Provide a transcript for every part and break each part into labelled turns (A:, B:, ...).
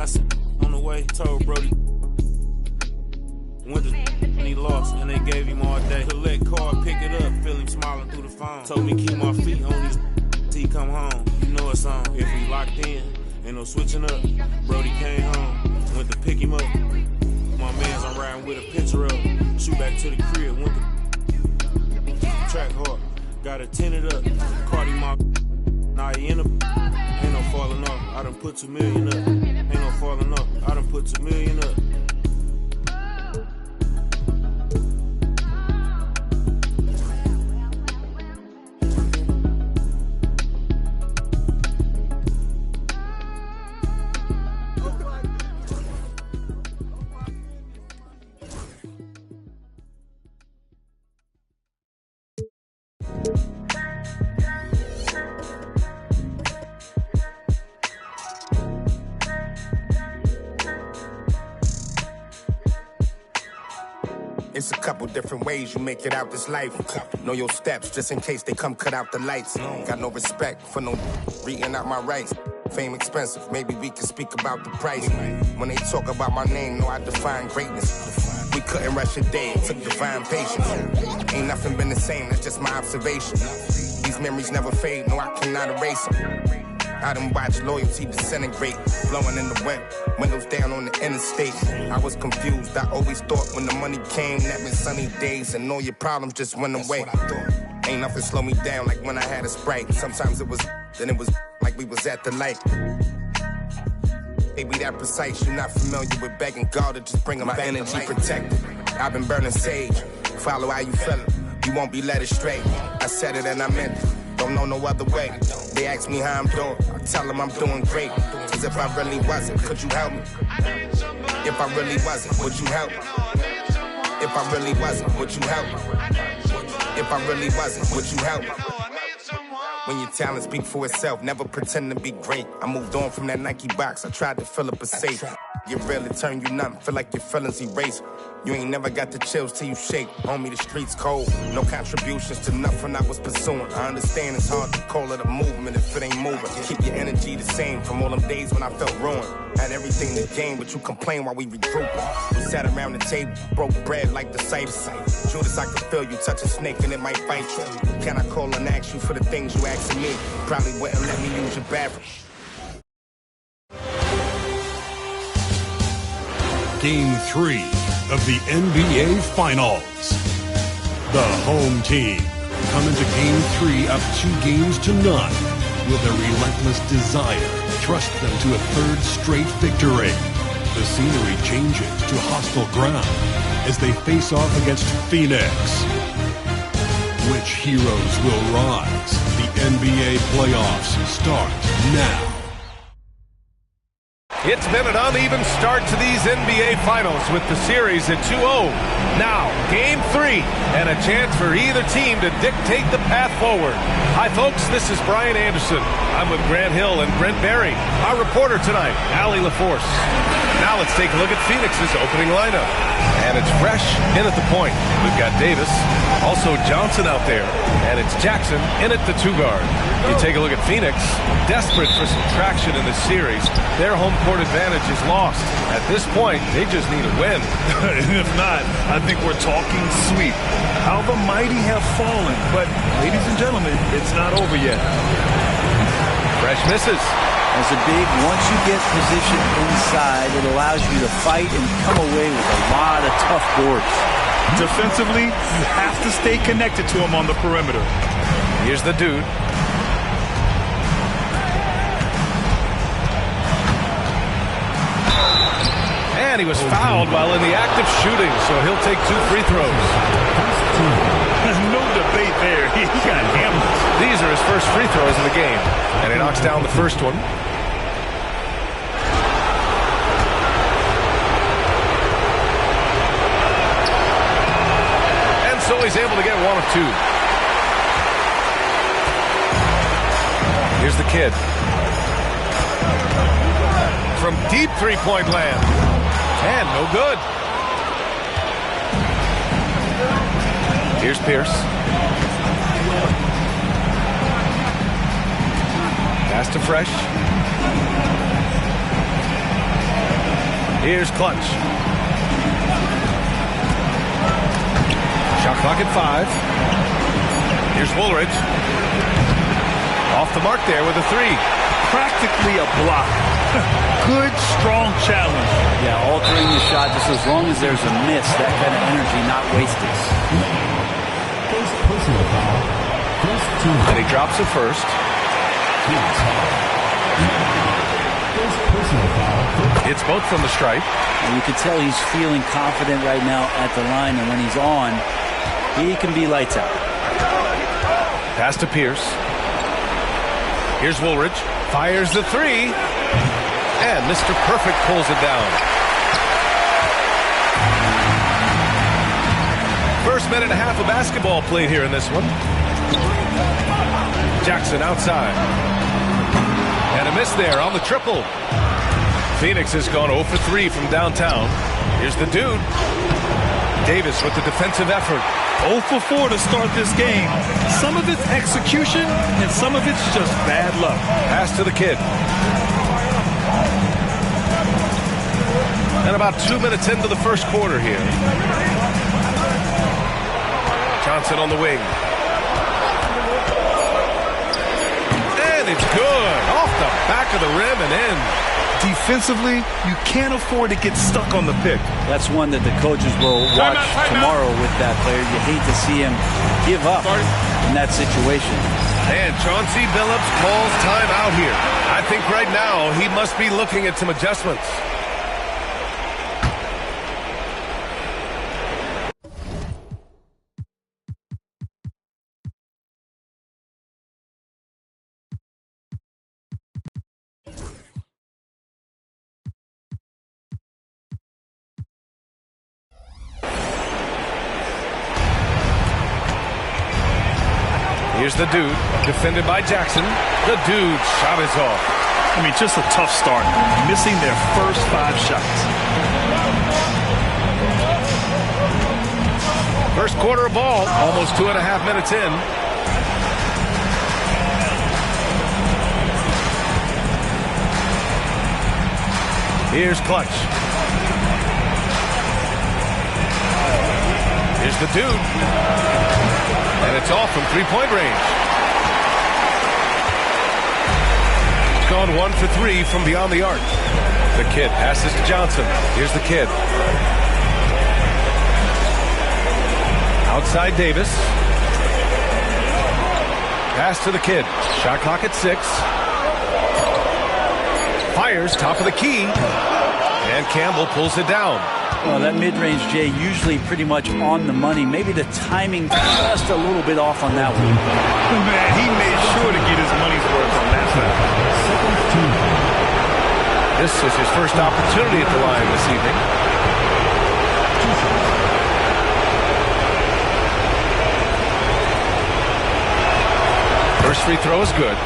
A: I said on the way, told Brody went to and he lost, and they gave him all day. Collect card, pick it up, feel him smiling through the phone. Told me keep my feet on these till he come home. You know it's on. If we locked in, ain't no switching up. Brody came home, went to pick him up. My mans, I'm riding with a picture of him. Shoot back to the crib, went to track hard. Got it tinted up, caught him off. Now he in a ain't no falling off. I done put $2 million up. Ain't no falling off. I done put $2 million up.
B: It's a couple different ways you make it out this life. Know your steps just in case they come cut out the lights. Got no respect for no reading out my rights. Fame expensive, maybe we can speak about the price. When they talk about my name, know I define greatness. We couldn't rush a day, it took divine patience. Ain't nothing been the same, that's just my observation. These memories never fade, no I cannot erase them. I done watched loyalty disintegrate, blowing in the wind, windows down on the interstate. I was confused, I always thought when the money came, that meant sunny days and all your problems just went away. Ain't nothing slow me down like when I had a Sprite. Sometimes it was, then it was like we was at the light. They be that precise, you're not familiar with begging God to just bring them back. My energy protected, I've been burning sage. Follow how you feelin', you won't be led astray. I said it and I meant it. Don't know no other way. They ask me how I'm doing, I tell them I'm doing great. Cause if I really wasn't, could you help me? If I really wasn't, would you help me? If I really wasn't, would you help me? If I really wasn't, would you help me? When your talent speak for itself, never pretend to be great. I moved on from that Nike box, I tried to fill up a safe. Get real, it turn you numb, feel like your feelings erase. You ain't never got the chills till you shake. Homie, the streets cold, no contributions to nothing I was pursuing. I understand it's hard to call it a movement if it ain't moving. Keep your energy the same from all them days when I felt ruined. Had everything to gain, but you complain while we regrouping. We sat around the table, broke bread like the ciphers. Judas, I could feel you touch a snake and it might bite you. Can I call and ask you for the things you asking me? Probably wouldn't let me use your bathroom.
C: Game 3 of the NBA Finals. The home team come into Game 3 up 2-0 with a relentless desire thrust them to a third straight victory. The scenery changes to hostile ground as they face off against Phoenix. Which heroes will rise? The NBA playoffs start now.
D: It's been an uneven start to these NBA Finals with the series at 2-0. Now, Game 3, and a chance for either team to dictate the path forward. Hi, folks, this is Brian Anderson. I'm with Grant Hill and Brent Berry. Our reporter tonight, Allie LaForce. Now let's take a look at Phoenix's opening lineup. And it's fresh in at the point. We've got Davis, also Johnson out there, and it's Jackson in at the 2-guard. You take a look at Phoenix, desperate for some traction in this series. Their home court advantage is lost. At this point, they just need a win.
E: If not, I think we're talking sweep. How the mighty have fallen, but ladies and gentlemen, it's not over yet.
D: Fresh misses.
F: As a big, once you get positioned inside, it allows you to fight and come away with a lot of tough boards.
E: Defensively, you have to stay connected to him on the perimeter.
D: Here's the dude. And he was fouled while in the act of shooting, so he'll take 2 free throws.
E: No debate there. He got hammered.
D: These are his first free throws in the game. And he knocks down the first one. And so he's able to get 1 of 2. Here's the kid. From deep three-point land. And no good. Here's Pierce. Pass to Fresh. Here's Clutch. Shot clock at 5. Here's Woolridge. Off the mark there with a 3.
E: Practically a block. Good, strong challenge.
F: Yeah, altering the shot just as long as there's a miss. That kind of energy not wasted.
D: And he drops it first. It's both from the stripe.
F: And you can tell he's feeling confident right now at the line, and when he's on, he can be lights out.
D: Pass to Pierce. Here's Woolridge. Fires the 3. And Mr. Perfect pulls it down. First minute and a half of basketball played here in this one. Jackson outside. And a miss there on the triple. Phoenix has gone 0 for 3 from downtown. Here's the dude. Davis with the defensive effort.
E: 0 for 4 to start this game. Some of it's execution, and some of it's just bad luck.
D: Pass to the kid. And about 2 minutes into the first quarter here. Johnson on the wing. And it's good. Off the back of the rim and in.
E: Defensively, you can't afford to get stuck on the pick.
F: That's one that the coaches will watch tomorrow with that player. You hate to see him give up in that situation.
D: And Chauncey Billups calls time out here. I think right now he must be looking at some adjustments. Here's the dude, defended by Jackson. The dude shot is off.
E: I mean, just a tough start. Missing their first 5 shots.
D: First quarter of ball, almost 2.5 minutes in. Here's Clutch. Here's the dude. And it's off from 3-point range. It's gone 1 for 3 from beyond the arc. The kid passes to Johnson. Here's the kid. Outside Davis. Pass to the kid. Shot clock at 6. Fires top of the key. And Campbell pulls it down.
F: Well, that mid-range, Jay, usually pretty much on the money. Maybe the timing just a little bit off on that one.
E: Man, he made sure to get his money's worth on that side.
D: This is his first opportunity at the line this evening. First free throw is good.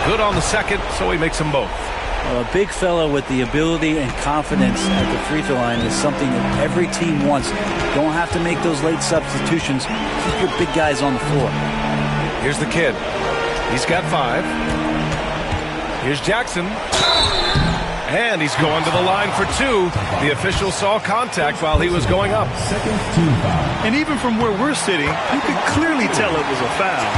D: Good on the second, so he makes them both.
F: Well, a big fella with the ability and confidence at the free throw line is something that every team wants. Don't have to make those late substitutions. Keep your big guys on the floor.
D: Here's the kid. He's got 5. Here's Jackson. And he's going to the line for 2. The official saw contact while he was going up.
E: And even from where we're sitting, you could clearly tell it was a foul.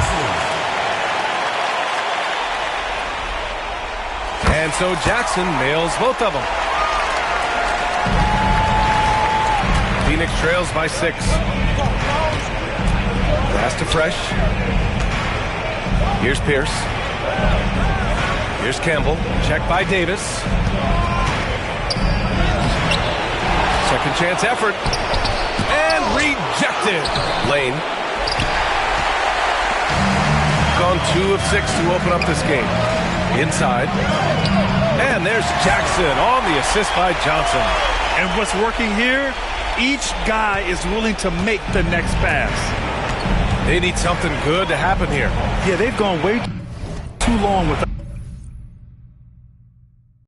D: And so Jackson nails both of them. Phoenix trails by 6. Pass to Fresh. Here's Pierce. Here's Campbell. Check by Davis. Second chance effort. And rejected. Lane. Gone 2 of 6 to open up this game. Inside. And there's Jackson on the assist by Johnson.
E: And what's working here, each guy is willing to make the next pass.
D: They need something good to happen here.
E: Yeah, they've gone way too long without